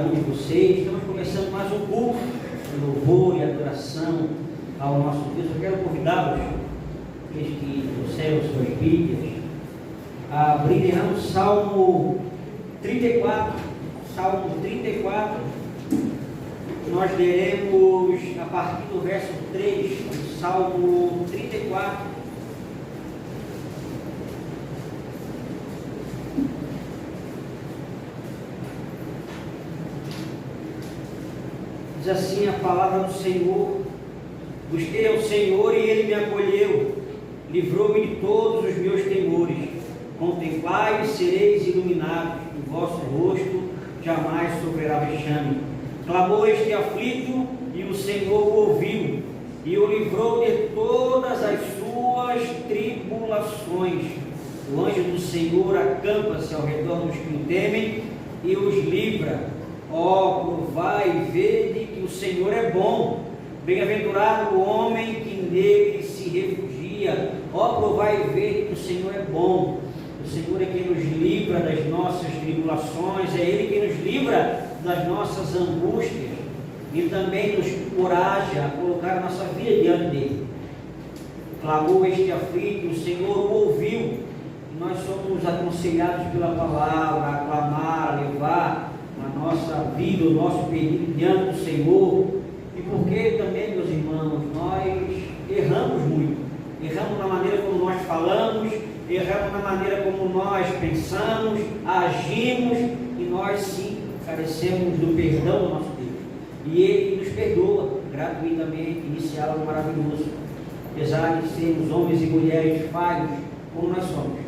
cada um de vocês. Estamos começando mais um culto de louvor e adoração ao nosso Deus. Eu quero convidá-los, aqueles que trouxeram suas Bíblias, a abrirem no Salmo 34. Salmo 34. Nós leremos a partir do verso 3, do Salmo 34. Diz assim a palavra do Senhor: busquei ao Senhor e Ele me acolheu, livrou-me de todos os meus temores. Contemplai e sereis iluminados, o vosso rosto jamais sofrerá vexame. Clamou este aflito e o Senhor o ouviu, e o livrou de todas as suas tribulações. O anjo do Senhor acampa-se ao redor dos que o temem e os livra. Ó, provai e vede que o Senhor é bom. Bem-aventurado o homem que nele se refugia. Ó, provai e vede que o Senhor é bom. O Senhor é quem nos livra das nossas tribulações, é Ele quem nos livra das nossas angústias e também nos encoraja a colocar a nossa vida diante dEle. Clamou este aflito, o Senhor o ouviu, e nós somos aconselhados pela palavra a clamar, a levar a nossa vida, o nosso pedido diante do Senhor. E porque também, meus irmãos, nós erramos muito. Erramos na maneira como nós falamos, erramos na maneira como nós pensamos, agimos, e nós sim carecemos do perdão do nosso Deus. E Ele nos perdoa gratuitamente. Isso é algo maravilhoso. Apesar de sermos homens e mulheres falhos, como nós somos,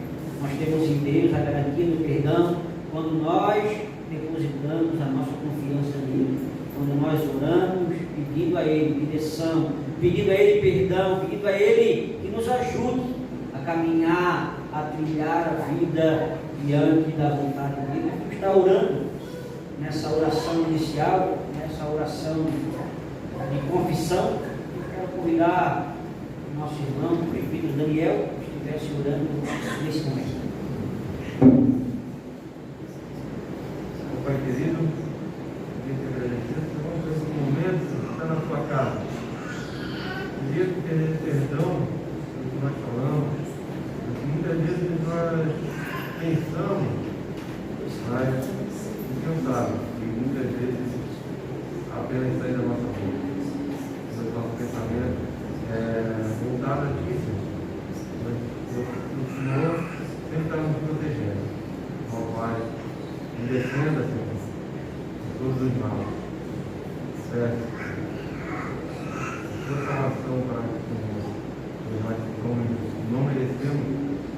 nós temos em Deus a garantia do perdão quando nós depositamos a nossa confiança nele, quando nós oramos, pedindo a Ele direção, pedindo a Ele perdão, pedindo a Ele que nos ajude a caminhar, a trilhar a vida diante da vontade dele. Vamos estar orando nessa oração inicial, nessa oração de confissão. Eu quero convidar o nosso irmão, o prefeito Daniel, que estivesse orando nesse momento. Pai querido, eu te agradecer por esse momento que está na sua casa. Queria ter perdão do que nós falamos, porque muitas vezes nós pensamos, mas não sabe, e muitas vezes apenas sai da nossa boca. O nosso pensamento é voltado a ti, mas o Senhor sempre está nos protegendo. Ó Pai, me defenda, Senhor, de todos os males. Certo? Sua salvação para o Senhor. Nós não merecemos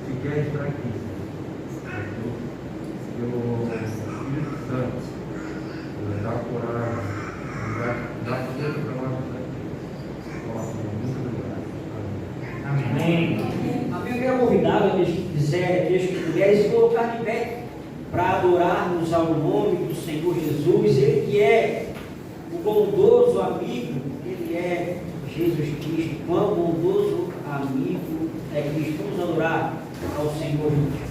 sequer estar aqui, Senhor. Pelo Espírito Santo, dá coragem, dá força para nós estar aqui. Ó, Senhor, muito obrigado. Amém. Amém. Eu quero convidar aqueles que quiserem, aqueles que puderem, se colocar de pé para adorarmos ao nome do Senhor Jesus. Ele que é o bondoso amigo, Ele é Jesus Cristo. Quão bondoso amigo é Cristo. Vamos adorar ao Senhor Jesus.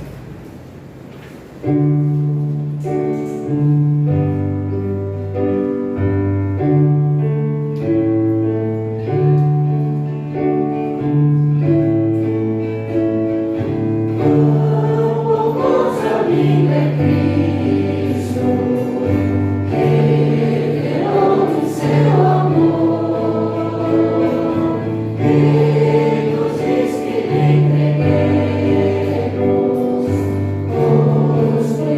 Os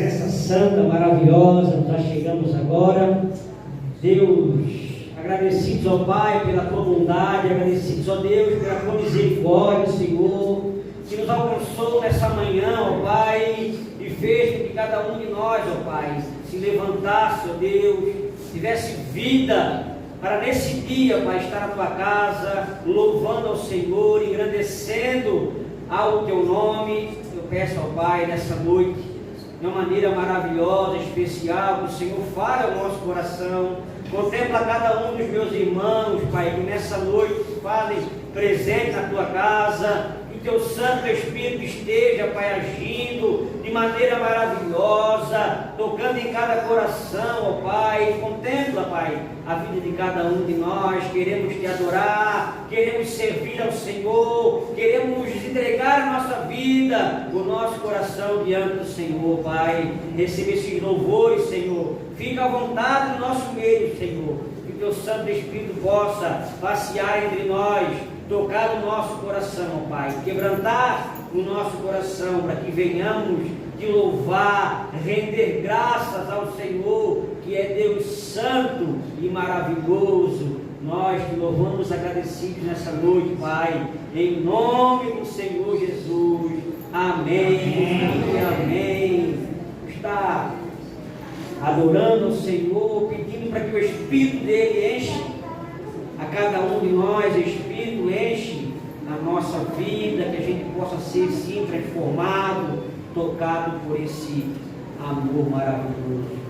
presença santa, maravilhosa, nos achegamos agora. Deus, agradecidos ao Pai pela tua bondade, agradecidos ao Deus pela tua misericórdia, Senhor, que nos alcançou nessa manhã, ó Pai, e fez com que cada um de nós, ó Pai, se levantasse, ó Deus, tivesse vida para nesse dia, Pai, estar na tua casa, louvando ao Senhor, engrandecendo ao teu nome. Eu peço ao Pai nessa noite, de uma maneira maravilhosa, especial, que o Senhor fale ao nosso coração. Contempla cada um dos meus irmãos, Pai, que nessa noite se fazem presente na tua casa. Que o teu Santo Espírito esteja, Pai, agindo de maneira maravilhosa, tocando em cada coração, ó Pai. Contempla, Pai, a vida de cada um de nós. Queremos te adorar, queremos servir ao Senhor, queremos entregar a nossa vida, o nosso coração diante do Senhor, Pai. Receba esses louvores, Senhor. Fica à vontade no nosso meio, Senhor. Que o teu Santo Espírito possa passear entre nós, tocar no nosso coração, ó Pai, quebrantar o nosso coração, para que venhamos te louvar, render graças ao Senhor, que é Deus santo e maravilhoso. Nós te louvamos agradecidos nessa noite, Pai, em nome do Senhor Jesus. Amém e amém. Está adorando ao Senhor, pedindo para que o Espírito dele enche a cada um de nós, o Espírito enche a nossa vida, que a gente possa ser sim transformado, tocado por esse amor maravilhoso.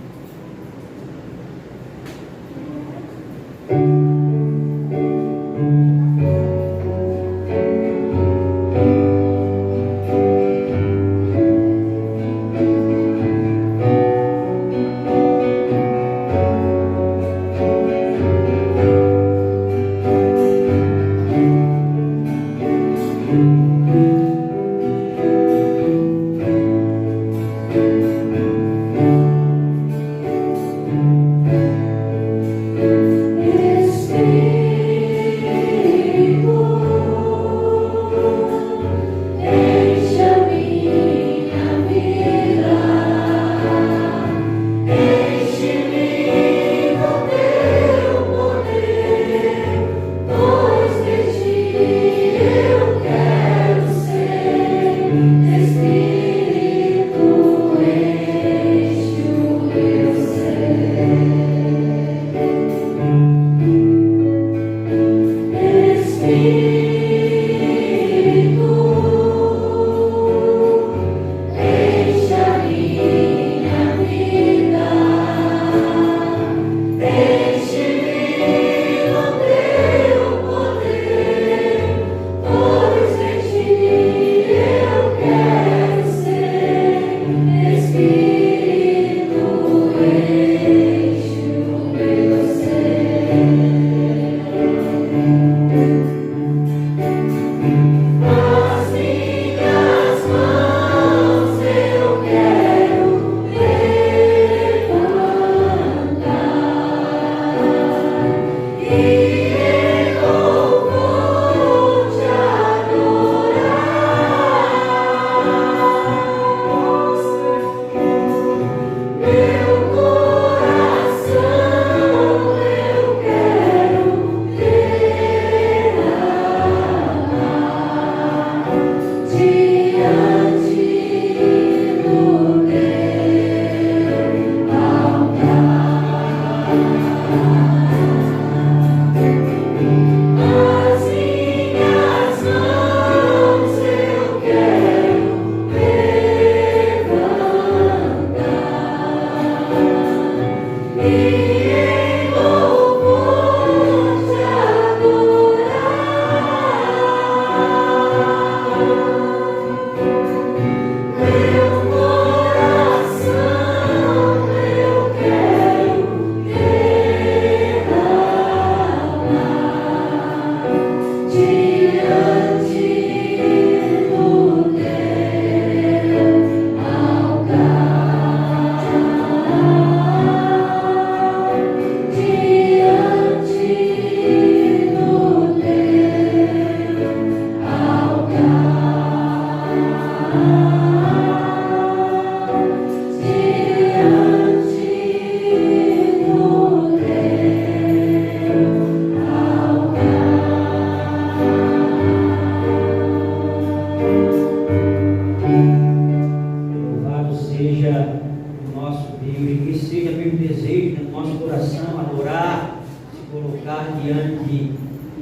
nosso Deus, que seja pelo desejo do nosso coração adorar, se colocar diante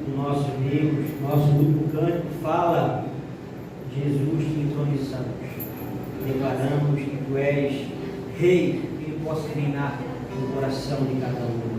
do nosso Deus. Nosso último cântico fala: Jesus te entronizamos, declaramos que tu és Rei, que ele possa reinar no coração de cada um.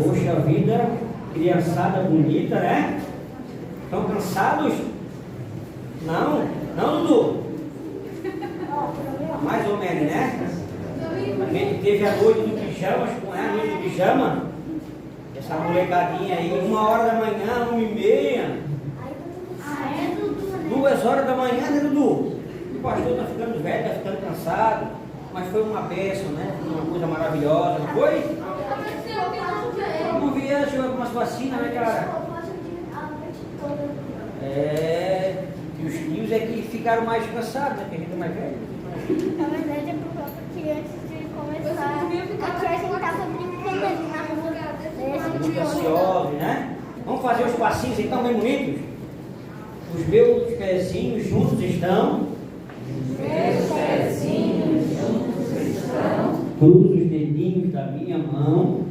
Poxa vida, criançada bonita, né? Estão cansados? Não? Não, Dudu? Mais ou menos, né? A gente teve a noite do pijama, a noite do pijama. Essa molecadinha aí, 1h da manhã, 1h30. 2h da manhã, né, Dudu? O pastor está ficando velho, está ficando cansado. Mas foi uma bênção, né? Foi uma coisa maravilhosa, não foi? Não via, chegou algumas vacinas, né, cara? É, e os tios é que ficaram mais cansados, né? Porque a gente é mais velho. Na verdade é porque antes de começar, aqui a gente estava brincando ali na rua. Muito ansiosos, né? Vamos Vamos fazer os passinhos então bem bonitos? Os meus pezinhos juntos estão. Meus pezinhos juntos estão. Cruzo os dedinhos da minha mão.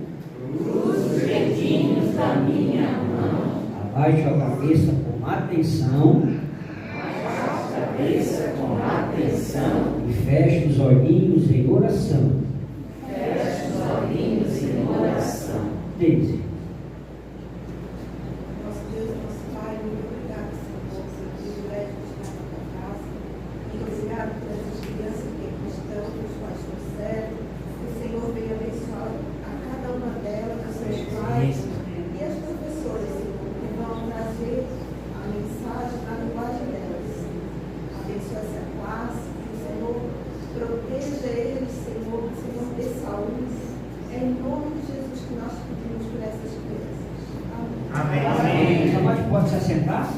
Cruzo os dedinhos da minha mão. Abaixo a cabeça com atenção. Abaixo a cabeça com atenção. E fecho os olhinhos em oração. Fecho os olhinhos em oração. Deise. Nosso Deus, nosso Pai, muito obrigado, Senhor, por esse privilégio de estar na tua casa. Muito obrigado por essas crianças que aqui estão, os quais trouxeram. Que o Senhor venha abençoar a cada uma delas, os seus pais e as professoras, Senhor, que vão trazer a mensagem na linguagem delas. Abençoa essa classe, que o Senhor proteja eles, Senhor, que o Senhor dê saúde. É em nome de Jesus que nós pedimos por essas crianças. Amém. Amém. Só mais pode se assentar?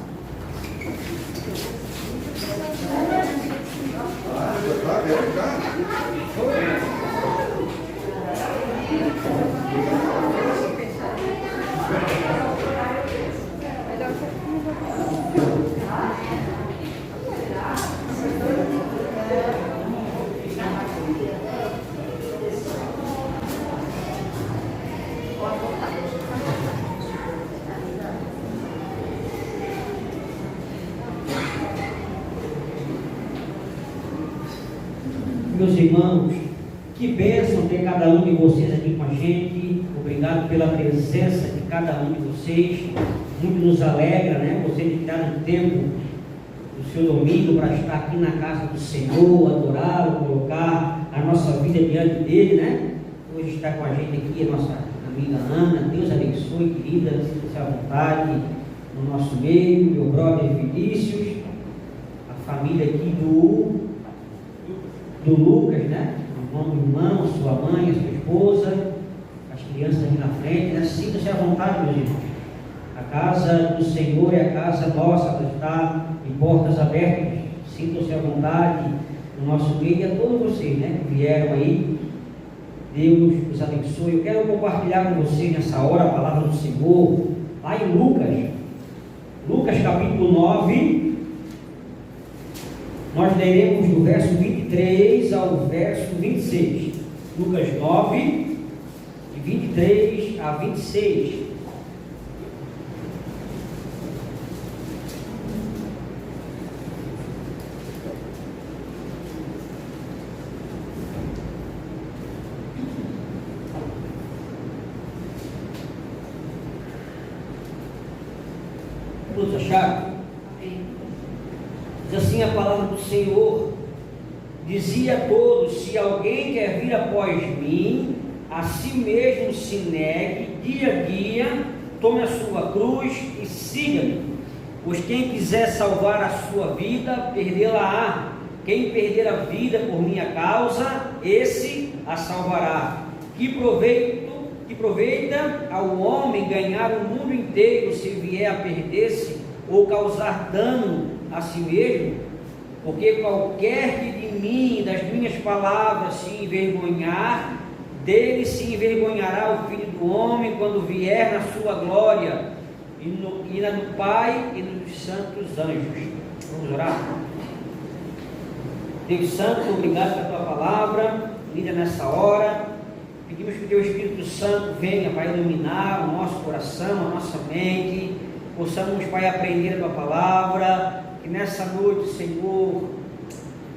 Meus irmãos, que bênção ter cada um de vocês aqui com a gente. Obrigado pela presença de cada um de vocês. Muito nos alegra, né? Você dedicar um tempo do seu domingo para estar aqui na casa do Senhor, adorá-lo, colocar a nossa vida diante dele, né? Hoje está com a gente aqui a nossa amiga Ana. Deus abençoe, querida, sinta-se à vontade no nosso meio. Meu brother Vinícius, a família aqui do Lucas, né? O nome do irmão, a sua mãe, a sua esposa, as crianças aqui na frente, né? Sinta-se à vontade, meus irmãos. A casa do Senhor é a casa nossa, ela está de portas abertas. Sintam-se à vontade no nosso meio e a todos vocês, né? Que vieram aí. Deus os abençoe. Eu quero compartilhar com vocês nessa hora a palavra do Senhor, lá em Lucas capítulo 9. Nós leremos do verso 23 ao verso 26. Lucas 9, de 23 a 26. Todos acharam? Diz assim a palavra do Senhor: dizia a todos: se alguém quer vir após mim, a si mesmo se negue, dia a dia, tome a sua cruz e siga-me. Pois quem quiser salvar a sua vida, perdê-la-á. Quem perder a vida por minha causa, esse a salvará. Que proveita ao homem ganhar o mundo inteiro, se vier a perder-se ou causar dano a si mesmo? Porque qualquer que de mim e das minhas palavras se envergonhar, dele se envergonhará o Filho do Homem quando vier na sua glória e na do Pai e dos santos anjos. Vamos orar? Deus Santo, obrigado pela tua palavra linda nessa hora. Pedimos que o teu Espírito Santo venha, Pai, iluminar o nosso coração, a nossa mente. Possamos, Pai, aprender a tua palavra. Que nessa noite, Senhor,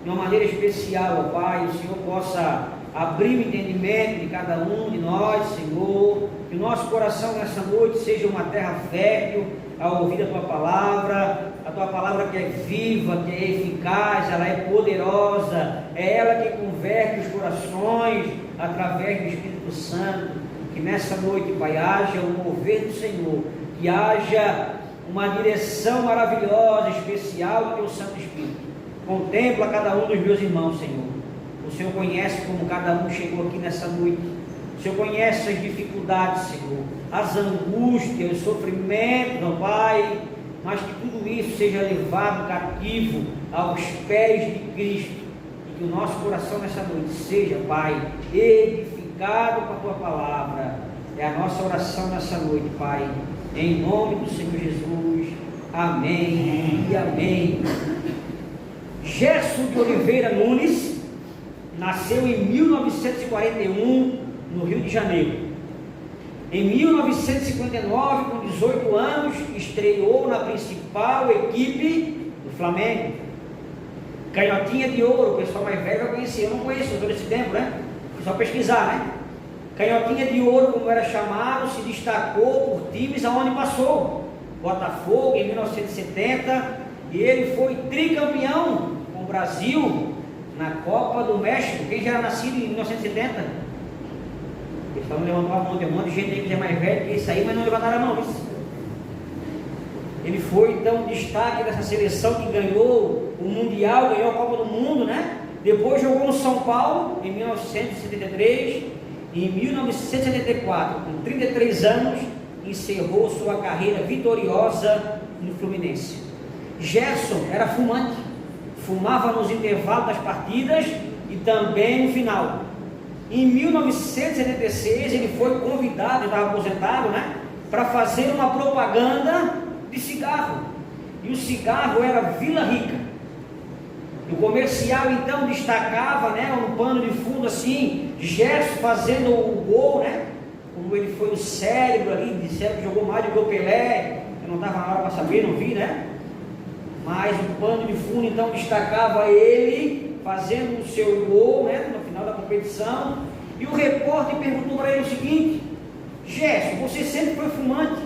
de uma maneira especial, ó Pai, o Senhor possa abrir o entendimento de cada um de nós, Senhor. Que o nosso coração nessa noite seja uma terra fértil ao ouvir a tua palavra que é viva, que é eficaz, ela é poderosa, é ela que converte os corações através do Espírito Santo. Que nessa noite, Pai, haja o mover do Senhor, que haja uma direção maravilhosa, especial do teu Santo Espírito. Contempla cada um dos meus irmãos, Senhor. O Senhor conhece como cada um chegou aqui nessa noite. O Senhor conhece as dificuldades, Senhor, as angústias, os sofrimentos, ó Pai, mas que tudo isso seja levado cativo aos pés de Cristo, e que o nosso coração nessa noite seja, Pai, edificado com a Tua palavra. É a nossa oração nessa noite, Pai, Em nome do Senhor Jesus. Amém e amém. Gerson de Oliveira Nunes nasceu em 1941 no Rio de Janeiro. Em 1959, com 18 anos, estreou na principal equipe do Flamengo. Canhotinha de ouro, o pessoal mais velho vai conhecer. Eu não conheço todo esse tempo, né? Foi só pesquisar, né? Canhotinha de ouro, como era chamado, se destacou por times aonde passou. Botafogo em 1970, e ele foi tricampeão com o Brasil na Copa do México. Quem já era nascido em 1970? O pessoal não levantou a mão, tem um monte de gente aí que já é mais velho que isso aí, mas não levantaram a mão. Isso. Ele foi então destaque dessa seleção que ganhou o Mundial, ganhou a Copa do Mundo, né? Depois jogou no São Paulo em 1973, e em 1974, com 33 anos, encerrou sua carreira vitoriosa no Fluminense. Gerson era fumante, fumava nos intervalos das partidas e também no final. Em 1976 ele foi convidado, estava aposentado, né, para fazer uma propaganda de cigarro, e o cigarro era Vila Rica. O comercial então destacava, né, um pano de fundo assim, Gerson fazendo o gol, né, como ele foi o cérebro ali, disseram que jogou mais do que o Pelé. Eu não estava na hora para saber, não vi, né? Mas o pano de fundo então destacava ele fazendo o seu gol, né, no final da competição. E o repórter perguntou para ele o seguinte: Gerson, você sempre foi fumante,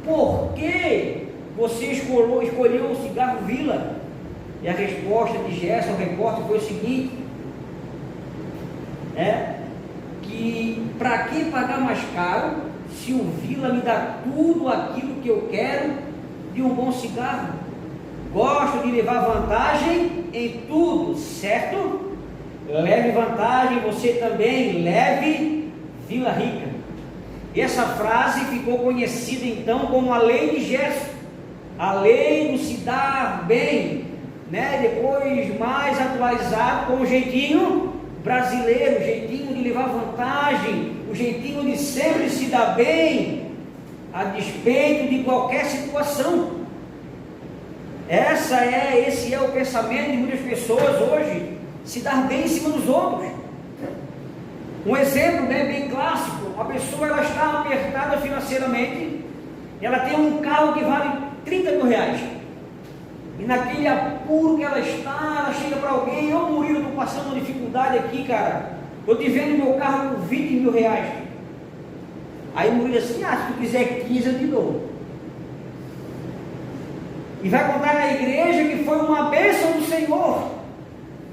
por que você escolheu o cigarro Vila? E a resposta de Gerson ao repórter foi o seguinte: que para que pagar mais caro se o Vila me dá tudo aquilo que eu quero de um bom cigarro? Gosto de levar vantagem em tudo, certo? Leve vantagem você também, leve Vila Rica. E essa frase ficou conhecida então como a lei de Gerson, a lei do se dar bem, né? Depois mais atualizado com o jeitinho brasileiro, o jeitinho de levar vantagem, o jeitinho de sempre se dar bem, a despeito de qualquer situação. Esse é o pensamento de muitas pessoas hoje, se dar bem em cima dos outros. Um exemplo, né, bem clássico: uma pessoa ela está apertada financeiramente, ela tem um carro que vale 30 mil reais, e naquele apuro que ela está, ela chega para alguém: ô Murilo, estou passando uma dificuldade aqui, cara, eu te vendo meu carro por 20 mil reais. Aí o Murilo assim: se tu quiser 15 eu te dou. E vai contar na igreja que foi uma bênção do Senhor.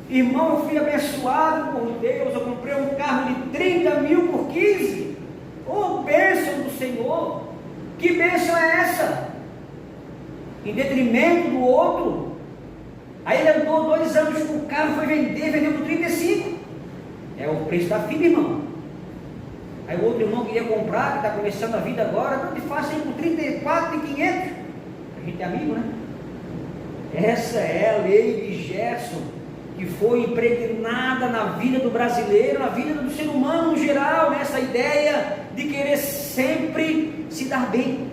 Irmão, eu fui abençoado por Deus, eu comprei um carro de 30 mil por 15. Oh, bênção do Senhor! Que bênção é essa? Em detrimento do outro. Aí ele andou 2 anos com o carro, foi vendeu por 35. É o preço da vida, irmão. Aí o outro irmão queria comprar, que está começando a vida agora, não te faça aí por 34.500. A gente é amigo, né? Essa é a lei de Gerson, que foi impregnada na vida do brasileiro, na vida do ser humano no geral, nessa ideia de querer sempre se dar bem,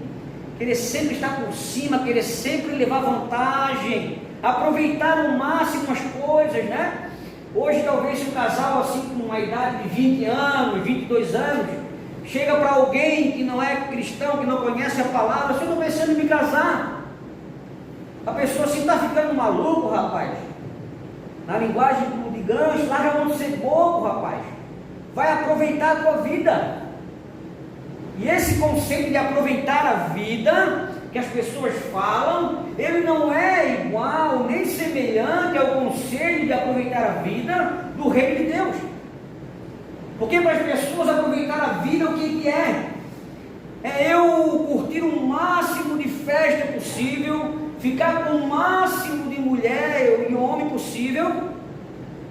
querer sempre estar por cima, querer sempre levar vantagem, aproveitar ao máximo as coisas, né? Hoje talvez se um casal assim com uma idade de 20 anos, 22 anos, chega para alguém que não é cristão, que não conhece a palavra: eu estou pensando em me casar. A pessoa assim: está ficando maluco, rapaz. Na linguagem de gancho, larga a mão de ser bobo, rapaz. Vai aproveitar a tua vida. E esse conceito de aproveitar a vida que as pessoas falam, ele não é igual nem semelhante ao conceito de aproveitar a vida do reino de Deus. Porque para as pessoas aproveitar a vida, o que é? É eu curtir o máximo de festa possível, ficar com o máximo de mulher e homem possível,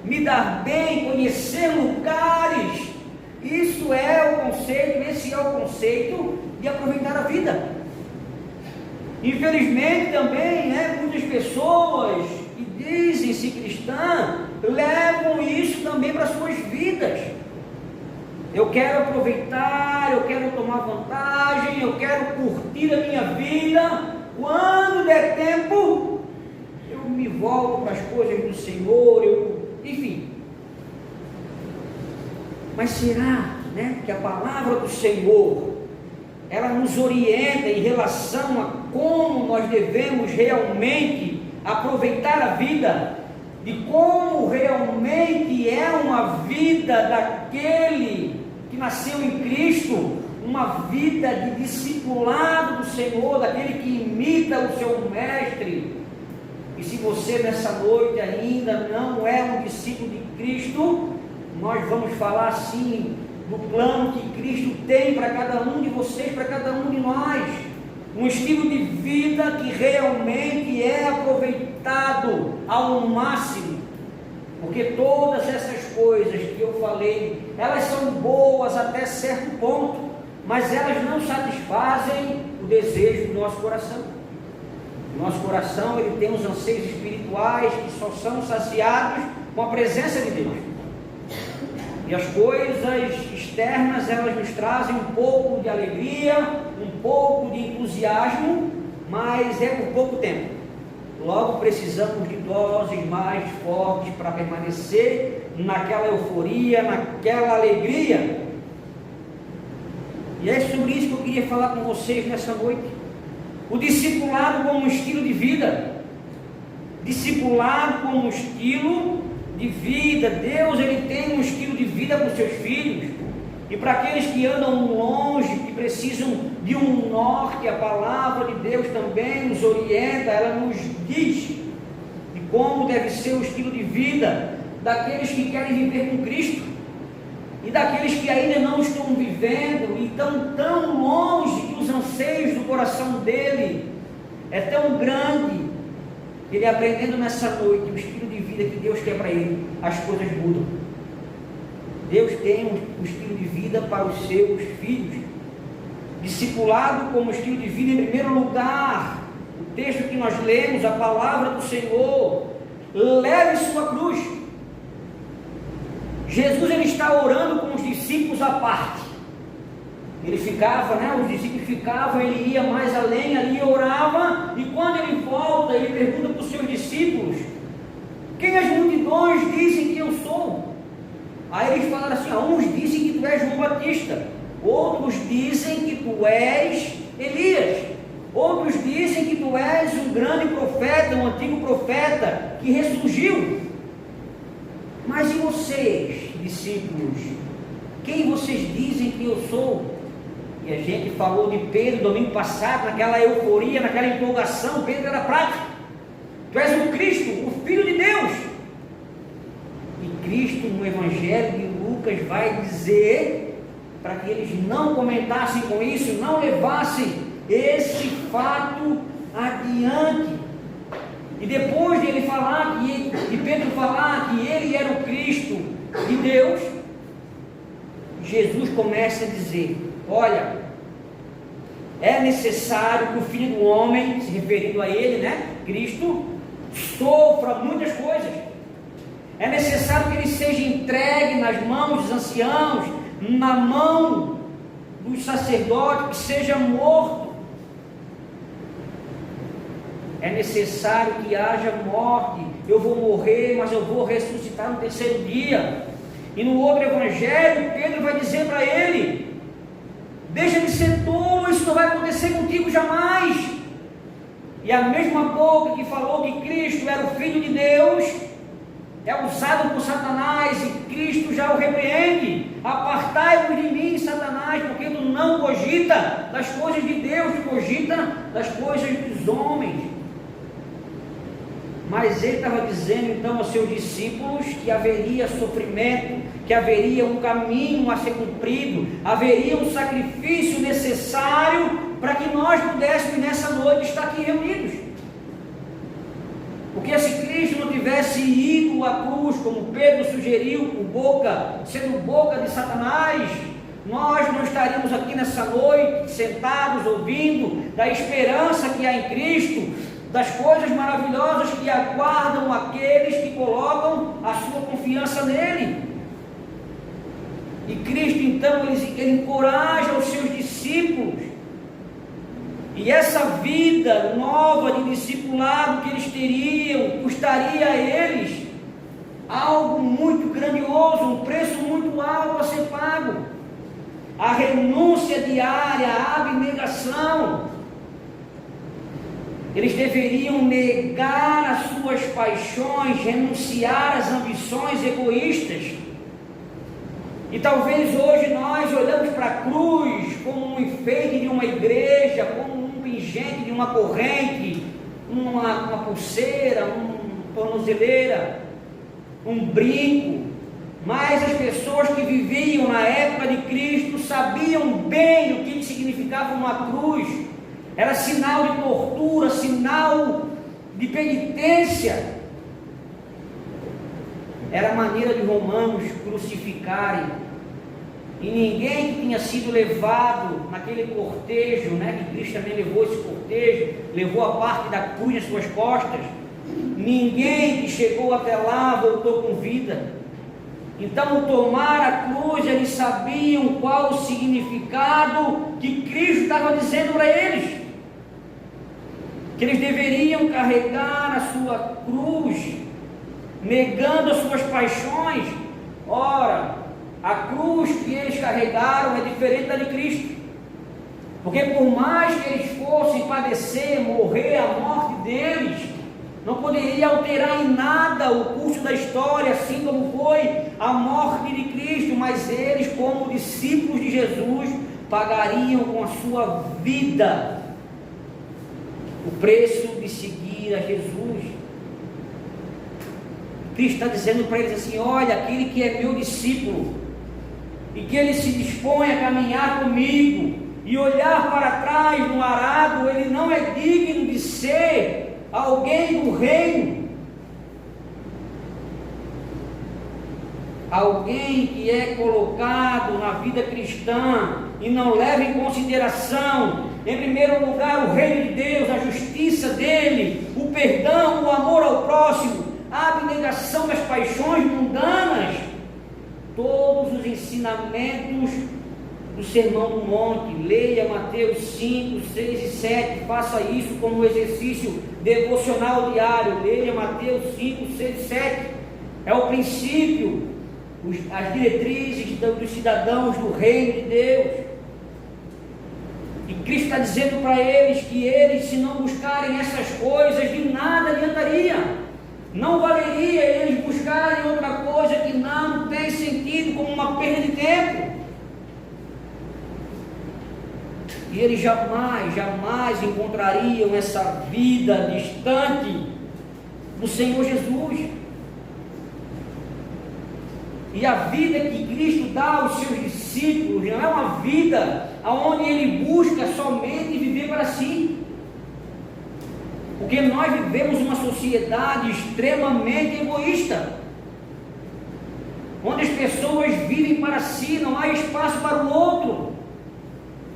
me dar bem, conhecer lugares. Isso é o conceito, esse é o conceito de aproveitar a vida. Infelizmente também, muitas pessoas que dizem-se cristãs levam isso também para as suas vidas. Eu quero aproveitar, eu quero tomar vantagem, eu quero curtir a minha vida. Quando der tempo, eu me volto para as coisas do Senhor, enfim. Mas será, né, que a palavra do Senhor, ela nos orienta em relação a como nós devemos realmente aproveitar a vida, de como realmente é uma vida daquele que nasceu em Cristo, uma vida de discipulado do Senhor, daquele que imita o seu mestre. E se você nessa noite ainda não é um discípulo de Cristo, nós vamos falar sim do plano que Cristo tem para cada um de vocês, para cada um de nós. Um estilo de vida que realmente é aproveitado ao máximo. Porque todas essas coisas que eu falei, elas são boas até certo ponto, mas elas não satisfazem o desejo do nosso coração. O nosso coração, ele tem os anseios espirituais que só são saciados com a presença de Deus. E as coisas externas, elas nos trazem um pouco de alegria, um pouco de entusiasmo, mas é por pouco tempo. Logo precisamos de doses mais fortes para permanecer naquela euforia, naquela alegria. E é sobre isso que eu queria falar com vocês nessa noite. O discipulado como um estilo de vida. Discipulado como um estilo de vida. Deus, ele tem um estilo de vida para os seus filhos. E para aqueles que andam longe, que precisam de um norte, a palavra de Deus também nos orienta, ela nos diz de como deve ser o estilo de vida daqueles que querem viver com Cristo e daqueles que ainda não estão vivendo e estão tão longe que os anseios do coração dele é tão grande, que ele aprendendo nessa noite o estilo de vida que Deus quer para ele, as coisas mudam. Deus tem um estilo de vida para os seus filhos. Discipulado como estilo de vida, em primeiro lugar, o texto que nós lemos, a palavra do Senhor, leve sua cruz. Jesus, ele está orando com os discípulos à parte. Ele ficava, os discípulos ficavam, ele ia mais além, ali orava, e quando ele volta, ele pergunta para os seus discípulos: quem as multidões dizem que eu sou? Aí eles falaram assim: uns dizem que tu és João Batista, outros dizem que tu és Elias, outros dizem que tu és um grande profeta, um antigo profeta que ressurgiu. Mas e vocês, discípulos, quem vocês dizem que eu sou? E a gente falou de Pedro domingo passado, naquela euforia, naquela empolgação. Pedro era prático. Tu és o Cristo, o Filho de Deus. E Cristo, no Evangelho de Lucas, vai dizer para que eles não comentassem com isso, não levassem esse fato adiante. E depois de ele falar, de Pedro falar que ele era o Cristo de Deus, Jesus começa a dizer: olha, é necessário que o Filho do Homem, se referindo a ele, Cristo, sofra muitas coisas. É necessário que ele seja entregue nas mãos dos anciãos, na mão dos sacerdotes, que seja morto. É necessário que haja morte. Eu vou morrer, mas eu vou ressuscitar no terceiro dia. E no outro evangelho, Pedro vai dizer para ele: deixa de ser tolo, isso não vai acontecer contigo jamais. E a mesma boca que falou que Cristo era o Filho de Deus é usado por Satanás, e Cristo já o repreende: apartai-vos de mim, Satanás, porque tu não cogita das coisas de Deus, tu cogita das coisas dos homens. Mas ele estava dizendo então aos seus discípulos que haveria sofrimento, que haveria um caminho a ser cumprido, haveria um sacrifício necessário para que nós pudéssemos nessa noite estar aqui reunidos. Porque se Cristo não tivesse ido à cruz, como Pedro sugeriu, sendo boca de Satanás, nós não estaríamos aqui nessa noite sentados ouvindo da esperança que há em Cristo, das coisas maravilhosas que aguardam aqueles que colocam a sua confiança nele. E Cristo então ele encoraja os seus discípulos. E essa vida nova de discipulado que eles teriam, custaria a eles algo muito grandioso, um preço muito alto a ser pago. A renúncia diária, a abnegação. Eles deveriam negar as suas paixões, renunciar às ambições egoístas. E talvez hoje nós olhamos para a cruz como um enfeite de uma igreja, como um pingente de uma corrente, uma pulseira, uma tornozeleira, um brinco. Mas as pessoas que viviam na época de Cristo sabiam bem o que significava uma cruz. Era sinal de tortura, sinal de penitência. Era a maneira de romanos crucificarem. E ninguém que tinha sido levado naquele cortejo, que Cristo também levou esse cortejo, levou a parte da cruz nas suas costas, ninguém que chegou até lá voltou com vida. Então, ao tomar a cruz, eles sabiam qual o significado que Cristo estava dizendo para eles. Que eles deveriam carregar a sua cruz, negando as suas paixões. Ora, a cruz que eles carregaram é diferente da de Cristo. Porque por mais que eles fossem padecer, morrer, a morte deles não poderia alterar em nada o curso da história, assim como foi a morte de Cristo. Mas eles, como discípulos de Jesus, pagariam com a sua vida o preço de seguir a Jesus. Cristo está dizendo para eles assim: olha, aquele que é meu discípulo e que ele se dispõe a caminhar comigo e olhar para trás no arado, ele não é digno de ser alguém do reino, alguém que é colocado na vida cristã e não leva em consideração, em primeiro lugar, o reino de Deus, a justiça dele, o perdão, o amor ao próximo, a abnegação das paixões mundanas, todos os ensinamentos do Sermão do Monte. Leia Mateus 5, 6 e 7, faça isso como exercício devocional diário. Leia Mateus 5, 6 e 7, é o princípio, as diretrizes dos cidadãos do reino de Deus. E Cristo está dizendo para eles que eles, se não buscarem essas coisas, de nada adiantaria. Não valeria eles buscarem outra coisa que não tem sentido, como uma perda de tempo. E eles jamais encontrariam essa vida distante do Senhor Jesus. E a vida que Cristo dá aos seus discípulos não é uma vida onde ele busca somente viver para si. Porque nós vivemos uma sociedade extremamente egoísta, onde as pessoas vivem para si, não há espaço para o outro.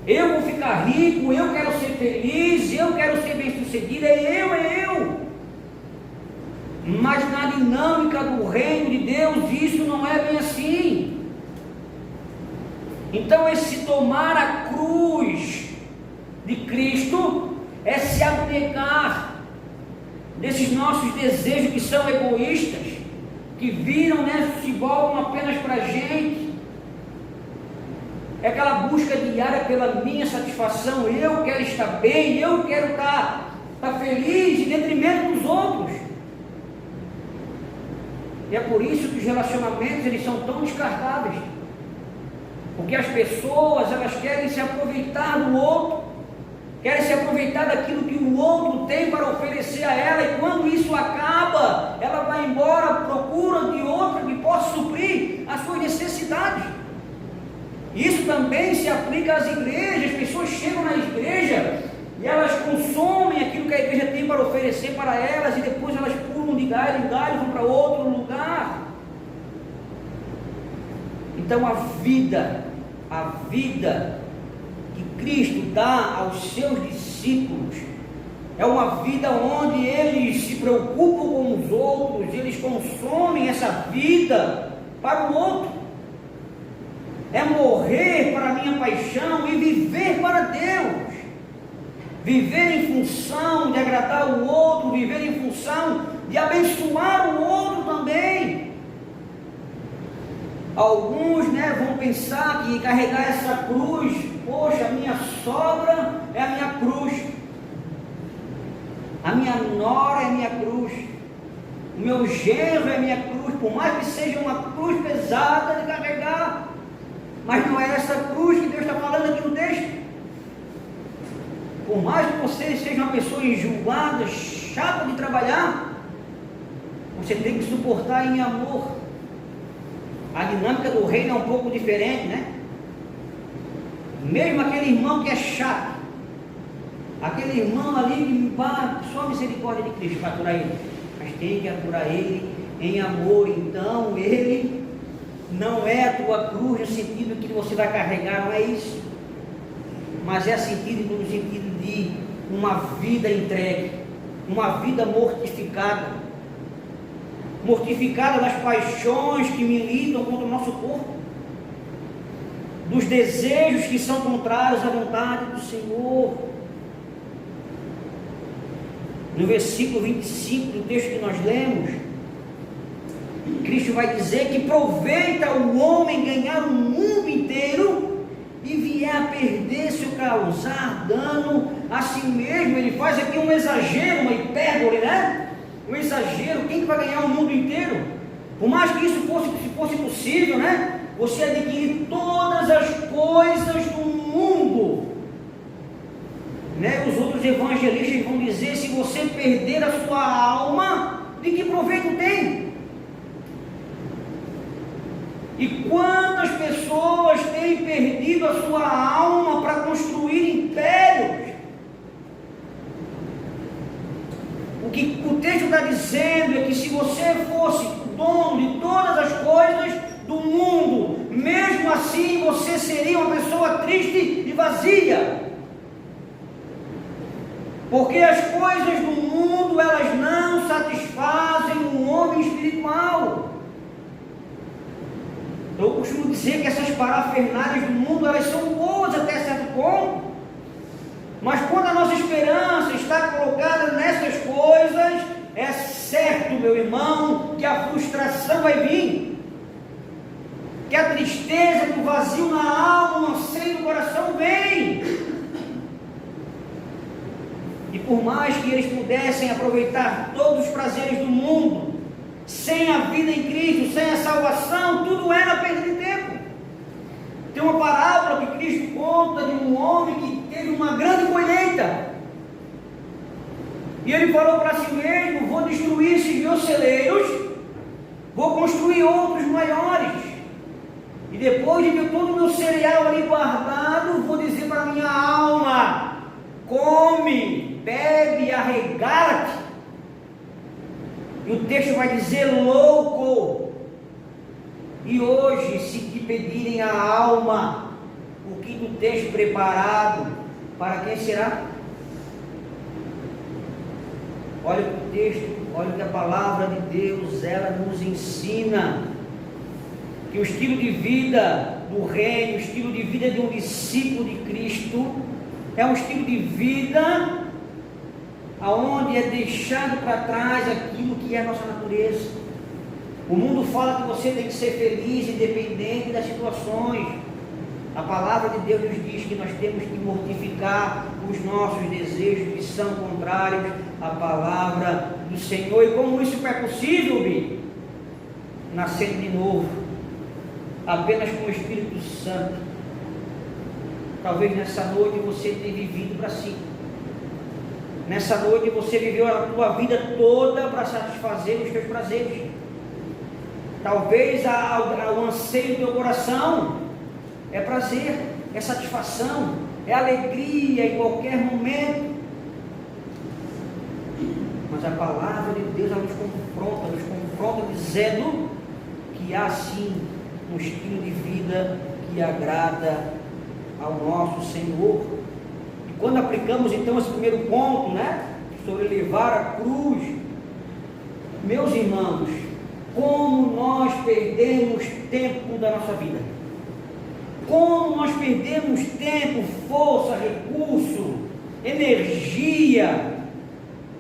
Eu vou ficar rico, eu quero ser feliz, eu quero ser bem-sucedido, é eu. Mas na dinâmica do reino de Deus, isso não é bem assim. Então, esse tomar a cruz de Cristo é se abnegar desses nossos desejos que são egoístas, que viram, se voltam apenas para a gente. É aquela busca diária pela minha satisfação. Eu quero estar bem, eu quero estar feliz em detrimento dos outros. E é por isso que os relacionamentos eles são tão descartáveis. Porque as pessoas elas querem se aproveitar do outro, querem se aproveitar daquilo que o outro tem para oferecer a ela, e quando isso acaba, ela vai embora à procura de outra que possa suprir as suas necessidades. Isso também se aplica às igrejas. As pessoas chegam na igreja e elas consomem aquilo que a igreja tem para oferecer para elas, e depois elas pulam de galho em galho, vão para outro lugar. Então a vida que Cristo dá aos seus discípulos é uma vida onde eles se preocupam com os outros, eles consomem essa vida para o outro. é morrer para a minha paixão e viver para Deus. Viver em função de agradar o outro, viver em função de abençoar o outro também. Alguns, vão pensar que carregar essa cruz, poxa, a minha sogra é a minha cruz, a minha nora é a minha cruz, o meu genro é a minha cruz, por mais que seja uma cruz pesada de carregar, mas não é essa cruz que Deus está falando aqui no texto. Por mais que você seja uma pessoa enjoada, chata de trabalhar, você tem que suportar em amor. A dinâmica do reino é um pouco diferente, né? Mesmo aquele irmão que é chato, aquele irmão ali que só a misericórdia de Cristo para aturar ele, mas tem que aturar ele em amor. Então ele não é a tua cruz no sentido que você vai carregar, não é isso, mas é no sentido de uma vida entregue, uma vida mortificada das paixões que militam contra o nosso corpo, dos desejos que são contrários à vontade do Senhor. No versículo 25 do texto que nós lemos, Cristo vai dizer que proveita o homem ganhar o mundo inteiro e vier a perder se o causar dano a si mesmo. Ele faz aqui um exagero, uma hipérbole, um exagero. Quem que vai ganhar o mundo inteiro? Por mais que isso fosse possível, você adquirir todas as coisas do mundo, Os outros evangelistas vão dizer: se você perder a sua alma, de que proveito tem? E quantas pessoas têm perdido a sua alma para construir impérios? O que o texto está dizendo é que se você fosse dono de todas as coisas do mundo, mesmo assim você seria uma pessoa triste e vazia. Porque as coisas do mundo, elas não satisfazem o homem espiritual. Eu costumo dizer que essas parafernálias do mundo, elas são boas até certo ponto, mas quando a nossa esperança está colocada nessas coisas, é certo, meu irmão, que a frustração vai vir, que a tristeza, que o vazio na alma, o anseio do coração vem. E por mais que eles pudessem aproveitar todos os prazeres do mundo, sem a vida em Cristo, sem a salvação, tudo era perda de tempo. Tem uma parábola que Cristo conta de um homem que teve uma grande colheita, e ele falou para si mesmo: vou destruir esses meus celeiros, vou construir outros maiores, e depois de ter todo o meu cereal ali guardado, vou dizer para a minha alma: come, bebe, arregala-te. E o texto vai dizer: louco. E hoje, se te pedirem a alma, o que tu tens preparado, para quem será? Olha o texto, olha o que a palavra de Deus, ela nos ensina, que o estilo de vida do reino, o estilo de vida de um discípulo de Cristo, é um estilo de vida aonde é deixado para trás aquilo que é a nossa natureza. O mundo fala que você tem que ser feliz, independente das situações. A palavra de Deus nos diz que nós temos que mortificar os nossos desejos que são contrários à palavra do Senhor. E como isso é possível, Bi? Nascendo de novo, apenas com o Espírito Santo. Talvez nessa noite você tenha vivido para si. Nessa noite você viveu a tua vida toda para satisfazer os teus prazeres. Talvez o anseio do teu coração é prazer, é satisfação, é alegria em qualquer momento. Mas a palavra de Deus, ela nos confronta dizendo que há sim um estilo de vida que agrada ao nosso Senhor. E quando aplicamos então esse primeiro ponto, sobre levar a cruz, meus irmãos, como nós perdemos tempo da nossa vida. Como nós perdemos tempo, força, recurso, energia,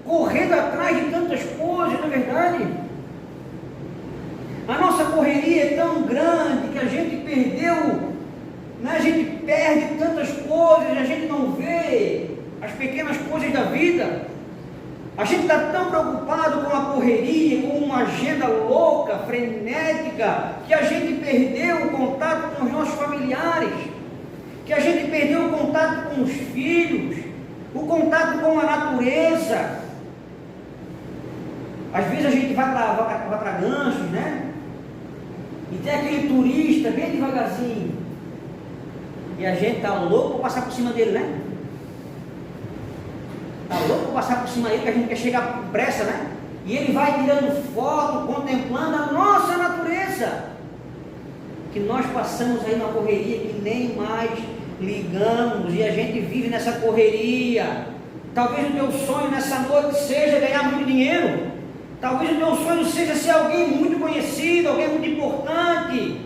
correndo atrás de tantas coisas, não é verdade? A nossa correria é tão grande que a gente perdeu, né? A gente perde tantas coisas, a gente não vê as pequenas coisas da vida. A gente está tão preocupado com a correria, com uma agenda louca, frenética, que a gente perdeu o contato com os nossos familiares, que a gente perdeu o contato com os filhos, o contato com a natureza. Às vezes a gente vai para ganchos, né? E tem aquele turista bem devagarzinho, e a gente está louco para passar por cima dele, né? Está louco para passar por cima dele, que a gente quer chegar com pressa, né? E ele vai tirando foto, contemplando a nossa natureza, que nós passamos aí na correria que nem mais ligamos, e a gente vive nessa correria. Talvez o teu sonho nessa noite seja ganhar muito dinheiro, talvez o teu sonho seja ser alguém muito conhecido, alguém muito importante.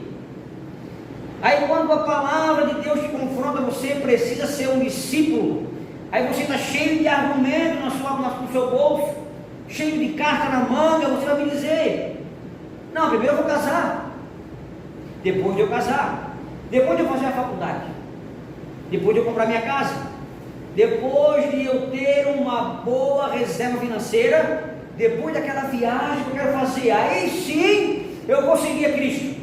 Aí quando a palavra de Deus te confronta, você precisa ser um discípulo. Aí você está cheio de argumentos no seu bolso, cheio de carta na manga, você vai me dizer: não, primeiro eu vou casar, depois de eu casar, depois de eu fazer a faculdade, depois de eu comprar minha casa, depois de eu ter uma boa reserva financeira, depois daquela viagem que eu quero fazer, aí sim eu vou seguir a Cristo.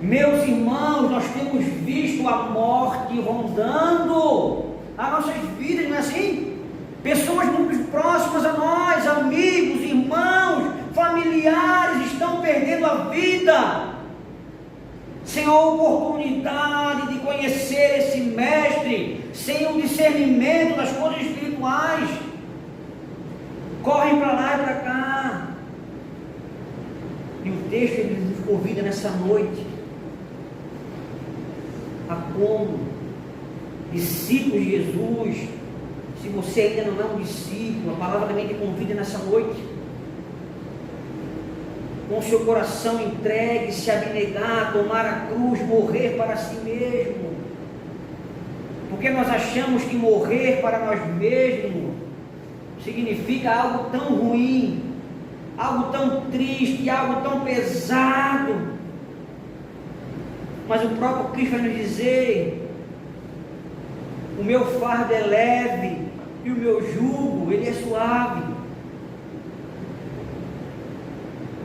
Meus irmãos, nós temos visto a morte rondando as nossas vidas, não é assim? Pessoas muito próximas a nós, amigos, irmãos, familiares, estão perdendo a vida sem a oportunidade de conhecer esse mestre, sem o discernimento das coisas espirituais. Correm para lá e para cá. E o texto ele nos convida nessa noite a como discípulos de Jesus. Se você ainda não é um discípulo, a palavra também te convida nessa noite, com seu coração entregue, se abnegar, tomar a cruz, morrer para si mesmo. Porque nós achamos que morrer para nós mesmos significa algo tão ruim, algo tão triste, algo tão pesado. Mas o próprio Cristo vai nos dizer: o meu fardo é leve e o meu jugo ele é suave.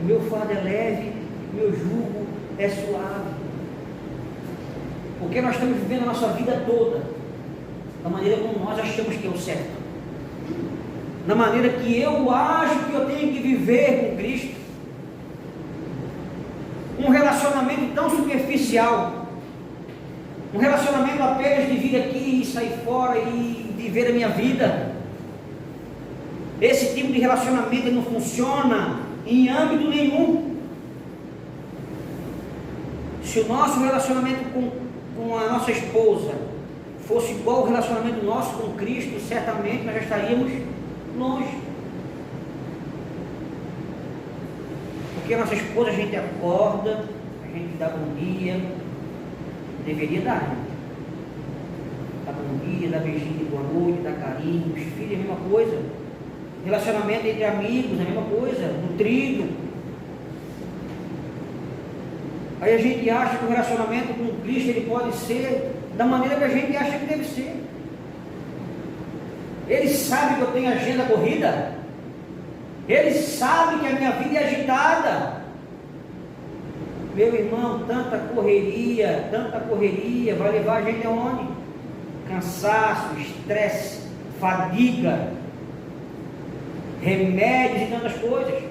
O meu fardo é leve, o meu jugo é suave. Porque nós estamos vivendo a nossa vida toda da maneira como nós achamos que é o certo, na maneira que eu acho que eu tenho que viver com Cristo. Um relacionamento tão superficial, um relacionamento apenas de vir aqui e sair fora e viver a minha vida. Esse tipo de relacionamento não funciona em âmbito nenhum. Se o nosso relacionamento com a nossa esposa fosse igual ao relacionamento nosso com Cristo, certamente nós já estaríamos longe. Porque a nossa esposa, a gente acorda, a gente dá bom dia, deveria dar, né? Dá bom dia, dá beijinho de boa noite, dá carinho. Os filhos é a mesma coisa. Relacionamento entre amigos é a mesma coisa, nutrido. Aí a gente acha que o relacionamento com Cristo ele pode ser da maneira que a gente acha que deve ser. Ele sabe que eu tenho agenda corrida. Ele sabe que a minha vida é agitada. Meu irmão, tanta correria vai levar a gente aonde? Cansaço, estresse, fadiga, remédios e tantas coisas.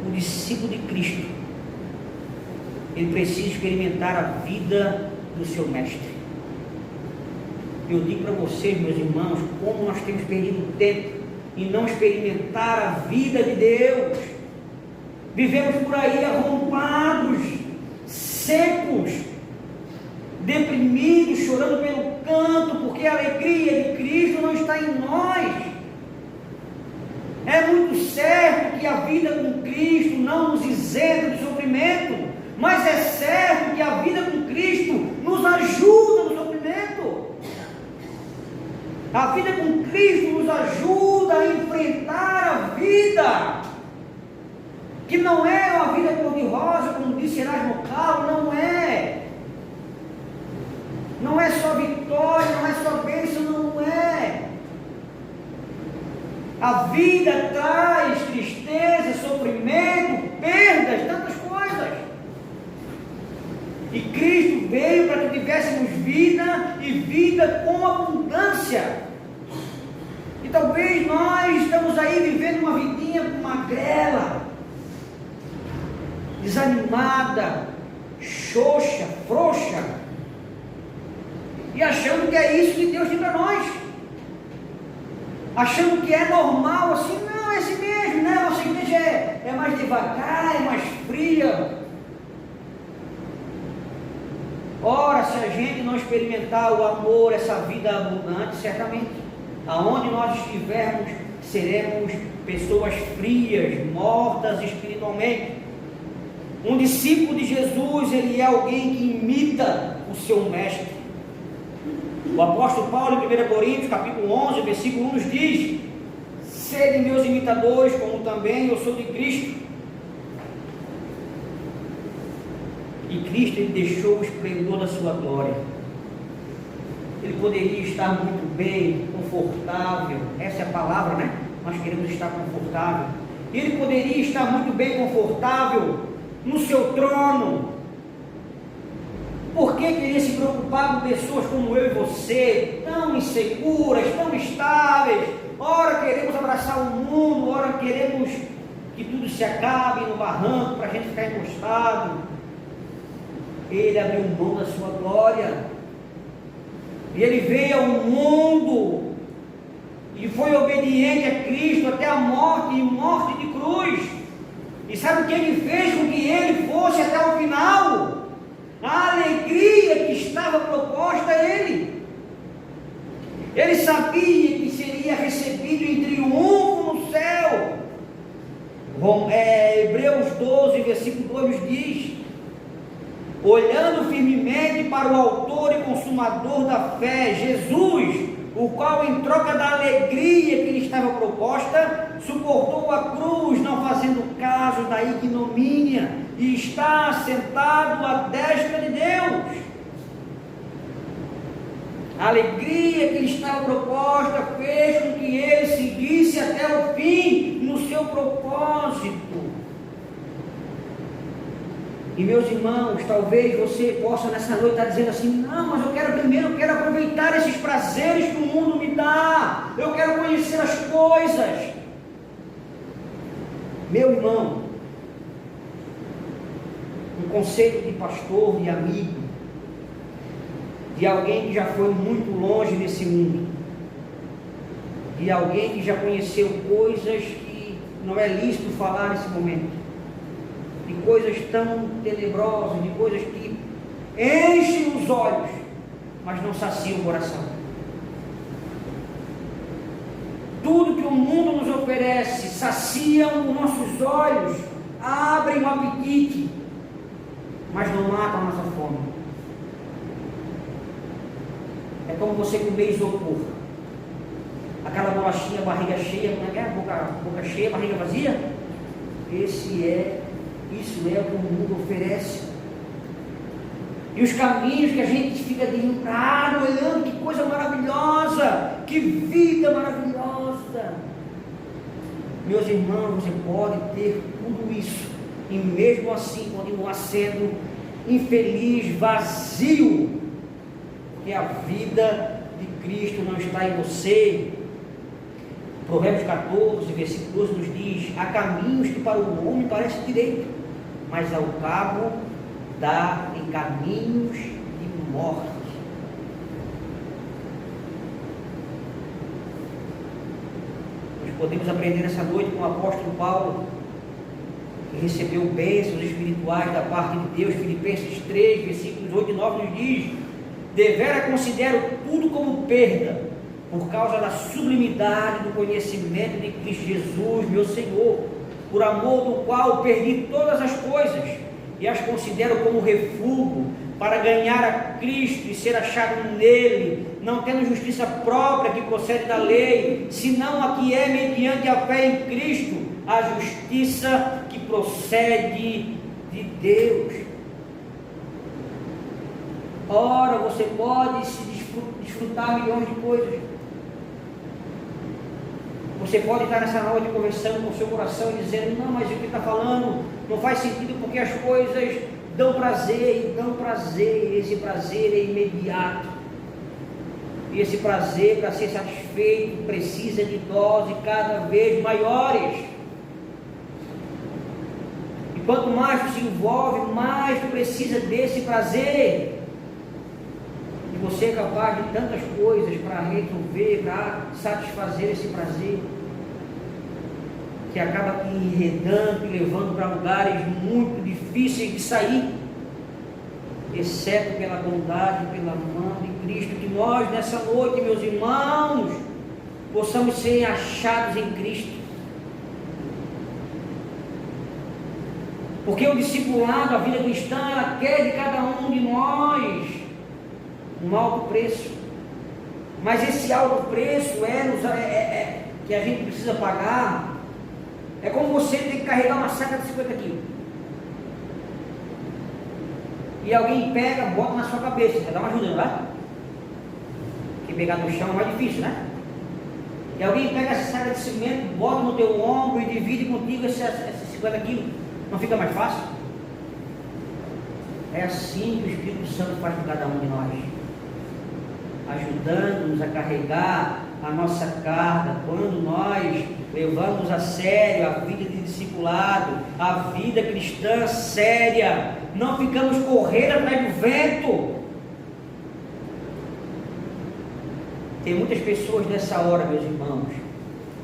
O discípulo de Cristo, ele precisa experimentar a vida do seu mestre. Eu digo para vocês, meus irmãos, como nós temos perdido tempo em não experimentar a vida de Deus. Vivemos por aí arrombados, secos, deprimidos, chorando pelo canto, porque a alegria de Cristo não está em nós. É muito certo que a vida com Cristo não nos isenta de sofrimento, Mas é certo que a vida com Cristo nos ajuda no sofrimento. A vida com Cristo nos ajuda a enfrentar a vida, que não é uma vida cor-de-rosa, como disse Erasmo Carlos, não é. Não é só vitória, não é só bênção, não é. A vida traz tristeza, sofrimento, perdas, tantas coisas. E Cristo veio para que tivéssemos vida e vida com abundância. E talvez nós estamos aí vivendo uma vidinha magrela, desanimada, xoxa, frouxa, e achando que é isso que Deus tem para nós, achando que é normal, assim, não, é assim mesmo, né? Nossa igreja é mais devagar, é mais fria. Ora, se a gente não experimentar o amor, essa vida abundante, certamente, aonde nós estivermos, seremos pessoas frias, mortas espiritualmente. Um discípulo de Jesus, ele é alguém que imita o seu mestre. O apóstolo Paulo, em 1 Coríntios, capítulo 11, versículo 1, nos diz: sede meus imitadores, como também eu sou de Cristo. E Cristo, ele deixou o esplendor da sua glória. Ele poderia estar muito bem, confortável, essa é a palavra, né? Nós queremos estar confortável. Ele poderia estar muito bem confortável no seu trono. Por que queria se preocupar com pessoas como eu e você, tão inseguras, tão instáveis? Ora queremos abraçar o mundo, ora queremos que tudo se acabe no barranco para a gente ficar encostado. Ele abriu mão da sua glória, e ele veio ao mundo e foi obediente a Cristo até a morte, e morte de cruz. E sabe o que ele fez com que ele fosse até o final? A alegria que estava proposta a ele. Ele sabia que seria recebido em triunfo no céu. Hebreus 12, versículo 2 nos diz: olhando firmemente para o autor e consumador da fé, Jesus, o qual em troca da alegria que lhe estava proposta, suportou a cruz, não fazendo caso da ignomínia, e está sentado à destra de Deus. A alegria que lhe estava proposta fez com que ele seguisse até o fim no seu propósito. E meus irmãos, talvez você possa nessa noite estar dizendo assim: não, mas eu quero aproveitar esses prazeres que o mundo me dá, eu quero conhecer as coisas. Meu irmão, um conselho de pastor, de amigo, de alguém que já foi muito longe nesse mundo, de alguém que já conheceu coisas que não é lícito falar nesse momento, de coisas tão tenebrosas, de coisas que enchem os olhos, mas não saciam o coração. Tudo que o mundo nos oferece saciam os nossos olhos, abrem o apetite, mas não matam a nossa fome. É como você comer isopor, aquela bolachinha, barriga cheia, boca cheia, barriga vazia. Isso é o que o mundo oferece. E os caminhos que a gente fica deslumbrado, olhando, que coisa maravilhosa, que vida maravilhosa. Meus irmãos, você pode ter tudo isso e mesmo assim continuar sendo infeliz, vazio, porque a vida de Cristo não está em você. Provérbios 14, versículo 12 nos diz: há caminhos que para o homem parecem direito, mas ao cabo dá em caminhos de morte. Nós podemos aprender essa noite com o apóstolo Paulo, que recebeu bênçãos espirituais da parte de Deus. Filipenses 3, versículos 8 e 9 nos diz: devera considero tudo como perda, por causa da sublimidade do conhecimento de Cristo Jesus, meu Senhor, por amor do qual perdi todas as coisas, e as considero como refúgio para ganhar a Cristo e ser achado nele, não tendo justiça própria que procede da lei, senão a que é mediante a fé em Cristo, a justiça que procede de Deus. Ora, você pode se desfrutar milhões de coisas. Você pode estar nessa noite conversando com o seu coração e dizendo: não, mas o que está falando não faz sentido, porque as coisas dão prazer, esse prazer é imediato, e esse prazer, para ser satisfeito, precisa de doses cada vez maiores, e quanto mais tu se envolve, mais tu precisa desse prazer, e você é capaz de tantas coisas para resolver, para satisfazer esse prazer, que acaba te enredando e levando para lugares muito difíceis de sair, exceto pela bondade, pela mão de Cristo, que nós nessa noite, meus irmãos, possamos ser achados em Cristo, porque o discipulado, a vida cristã, ela quer de cada um de nós um alto preço, mas esse alto preço que a gente precisa pagar. É como você ter que carregar uma saca de 50 quilos. E alguém pega, bota na sua cabeça. Você dá uma ajuda, não dá? Porque pegar no chão é mais difícil, né? E alguém pega essa saca de cimento, bota no teu ombro e divide contigo esses 50 quilos. Não fica mais fácil? É assim que o Espírito Santo faz com cada um de nós, ajudando-nos a carregar a nossa carga, quando nós levamos a sério a vida de discipulado, a vida cristã séria, não ficamos correndo atrás do vento. Tem muitas pessoas nessa hora, meus irmãos,